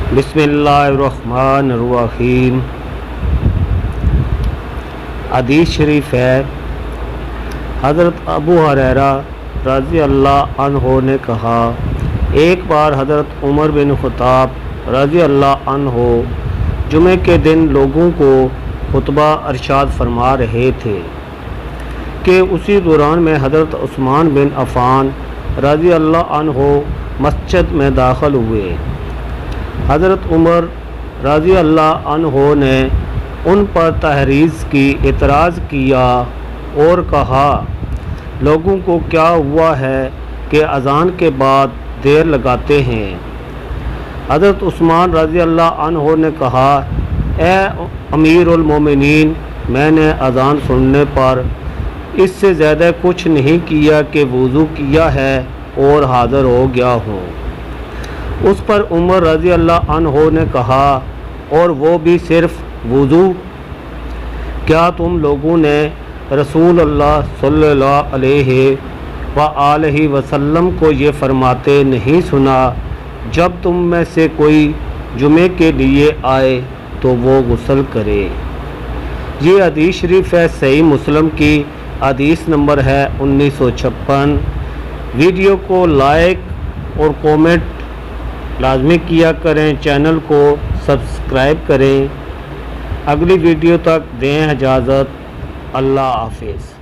बिस्मिल्लाहिर्रहमानिर्रहीम। हदीस शरीफ है, हज़रत अबू हुरैरा रज़ी अल्लाह अन्हो ने कहा, एक बार हज़रत उमर बिन ख़त्ताब रज़ी अल्लाह अन्हो जुमे के दिन लोगों को खुतबा अरशाद फरमा रहे थे कि उसी दौरान में हज़रत उस्मान बिन अफ़ान रज़ी अल्लाह अन्हो मस्जिद में दाखिल हुए। हज़रत उमर रज़ी अल्लाह अन्हो ने उन पर तहरीज़ की, एतराज़ किया और कहा, लोगों को क्या हुआ है कि अज़ान के बाद देर लगाते हैं। हज़रत उस्मान रज़ी अल्लाह अन्हो ने कहा, ए अमीरुल मोमिनीन, मैंने अज़ान सुनने पर इससे ज़्यादा कुछ नहीं किया कि वज़ू किया है और हाज़िर हो गया हूँ। उस पर उमर रज़ी अल्लाह अन्हो ने कहा, और वो भी सिर्फ़ वज़ू? क्या तुम लोगों ने रसूल अल्लाह सल्लल्लाहु अलैहि वसल्लम को ये फरमाते नहीं सुना, जब तुम में से कोई जुमे के लिए आए तो वो गुस्ल करे। ये हदीस शरीफ है, सही मुस्लिम की हदीस नंबर है 1956। वीडियो को लाइक और कमेंट लाजमी किया करें, चैनल को सब्सक्राइब करें। अगली वीडियो तक दें इजाज़त। अल्लाह हाफिज़।